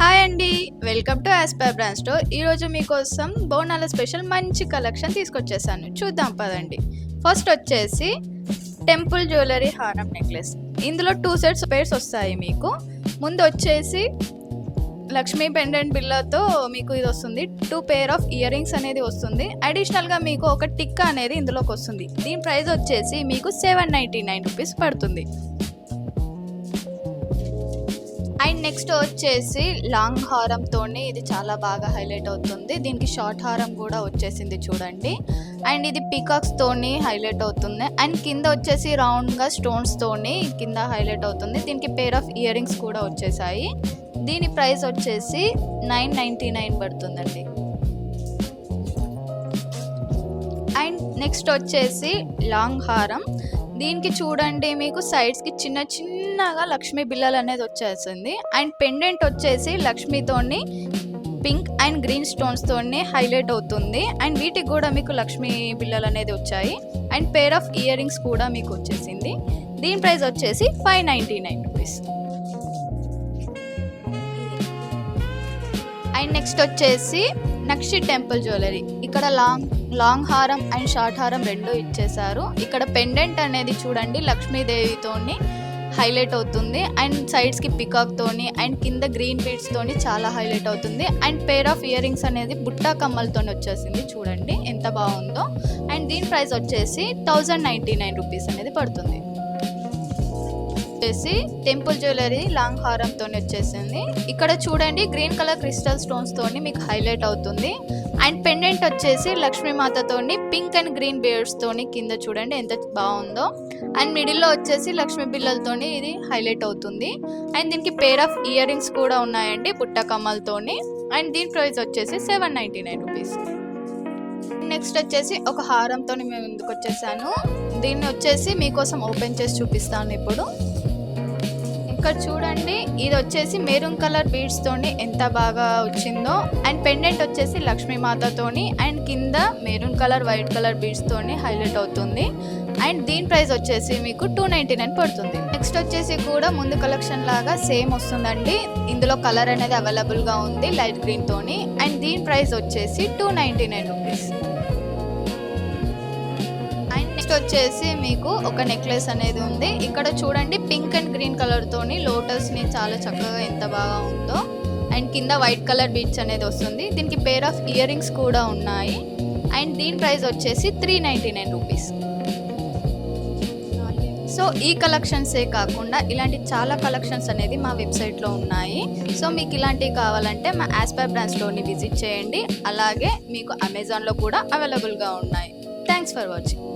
Hi అండి. Welcome to as per brand store. ఈరోజు మీకోసం బోనాల స్పెషల్ మంచి కలెక్షన్ తీసుకొచ్చేసాను. చూద్దాం పదండి. ఫస్ట్ వచ్చేసి టెంపుల్ జ్యువెలరీ హారం నెక్లెస్. ఇందులో 2 సెట్స్ పేర్స్ వస్తాయి మీకు. ముందు వచ్చేసి లక్ష్మీ పెండెంట్ బిల్లతో మీకు ఇది వస్తుంది. 2 పేర్ ఆఫ్ ఇయర్ రింగ్స్ అనేది వస్తుంది. అడిషనల్గా మీకు ఒక టిక్కా అనేది ఇందులోకి వస్తుంది. దీని ప్రైస్ వచ్చేసి మీకు 799 రూపీస్ పడుతుంది. అండ్ నెక్స్ట్ వచ్చేసి లాంగ్ హారంతో ఇది చాలా బాగా హైలైట్ అవుతుంది. దీనికి షార్ట్ హారం కూడా వచ్చేసింది చూడండి. అండ్ ఇది పీకాక్స్ తోని హైలైట్ అవుతుంది. అండ్ కింద వచ్చేసి రౌండ్గా స్టోన్స్ తోని కింద హైలైట్ అవుతుంది. దీనికి పేర్ ఆఫ్ ఇయర్ రింగ్స్ కూడా వచ్చేసాయి. దీని ప్రైస్ వచ్చేసి 999 పడుతుందండి. అండ్ నెక్స్ట్ వచ్చేసి లాంగ్ హారం. దీనికి చూడండి మీకు సైడ్స్కి చిన్నగా లక్ష్మీ బిల్లలు అనేది వచ్చేసింది. అండ్ పెండెంట్ వచ్చేసి లక్ష్మీతోని పింక్ అండ్ గ్రీన్ స్టోన్స్ తోని హైలైట్ అవుతుంది. అండ్ వీటికి కూడా మీకు లక్ష్మీ బిల్లలు అనేది వచ్చాయి. And pair of ear rings కూడా మీకు వచ్చేసింది. దీని ప్రైస్ వచ్చేసి 599 రూపీస్. అండ్ నెక్స్ట్ వచ్చేసి నక్షి టెంపుల్ జ్యువెలరీ. ఇక్కడ లాంగ్ హారం అండ్ షార్ట్ హారం రెండు ఇచ్చేసారు. ఇక్కడ పెండెంట్ అనేది చూడండి లక్ష్మీదేవితోని హైలైట్ అవుతుంది. అండ్ సైడ్స్కి పికాక్ తోని అండ్ కింద గ్రీన్ బీడ్స్ తోని చాలా హైలైట్ అవుతుంది. And pair of ear rings అనేది బుట్టా కమ్మలతో వచ్చేసింది చూడండి ఎంత బాగుందో. అండ్ దీని ప్రైస్ వచ్చేసి 1099 రూపీస్ అనేది పడుతుంది. వచ్చేసి టెంపుల్ జ్యువెలరీ లాంగ్ హారంతో వచ్చేసింది. ఇక్కడ చూడండి గ్రీన్ కలర్ క్రిస్టల్ స్టోన్స్ తోని మీకు హైలైట్ అవుతుంది. అండ్ పెండెంట్ వచ్చేసి లక్ష్మీమాతతోని పింక్ అండ్ గ్రీన్ బీడ్స్ తోని కింద చూడండి ఎంత బాగుందో. అండ్ మిడిల్లో వచ్చేసి లక్ష్మీ బిల్లలతోని ఇది హైలైట్ అవుతుంది. అండ్ దీనికి పేర్ ఆఫ్ ఇయర్ రింగ్స్ కూడా ఉన్నాయండి బుట్ట కమ్మలతోని. అండ్ దీని ప్రైస్ వచ్చేసి 799 రూపీస్. నెక్స్ట్ వచ్చేసి ఒక హారంతో మేము ముందుకు వచ్చేసాను. దీన్ని వచ్చేసి మీకోసం ఓపెన్ చేసి చూపిస్తాను ఇప్పుడు. ఇక్కడ చూడండి ఇది వచ్చేసి మెరూన్ కలర్ బీడ్స్ తోని ఎంత బాగా వచ్చిందో. అండ్ పెండెంట్ వచ్చేసి లక్ష్మీమాతతోని అండ్ కింద maroon colour white colour beads తోని హైలైట్ అవుతుంది. అండ్ దీని ప్రైస్ వచ్చేసి మీకు 299 పడుతుంది. నెక్స్ట్ వచ్చేసి కూడా ముందు కలెక్షన్ లాగా సేమ్ వస్తుందండి. ఇందులో కలర్ అనేది అవైలబుల్గా ఉంది లైట్ గ్రీన్ తోని. అండ్ దీని ప్రైస్ వచ్చేసి 299 రూపీస్. నెక్స్ట్ వచ్చేసి మీకు ఒక నెక్లెస్ అనేది ఉంది. ఇక్కడ చూడండి పింక్ అండ్ గ్రీన్ కలర్ తోని లోటస్ ని చాలా చక్కగా ఎంత బాగా ఉందో. అండ్ కింద వైట్ కలర్ బీడ్స్ అనేది వస్తుంది. దీనికి పేర్ ఆఫ్ ఇయర్ రింగ్స్ కూడా ఉన్నాయి. అండ్ దీని ప్రైస్ వచ్చేసి 399 రూపీస్. సో ఈ కలెక్షన్సే కాకుండా ఇలాంటి చాలా కలెక్షన్స్ అనేది మా వెబ్సైట్లో ఉన్నాయి. సో మీకు ఇలాంటివి కావాలంటే మా యాస్పర్ బ్రాండ్ స్టోర్ని విజిట్ చేయండి. అలాగే మీకు అమెజాన్లో కూడా అవైలబుల్గా ఉన్నాయి. Thanks for watching.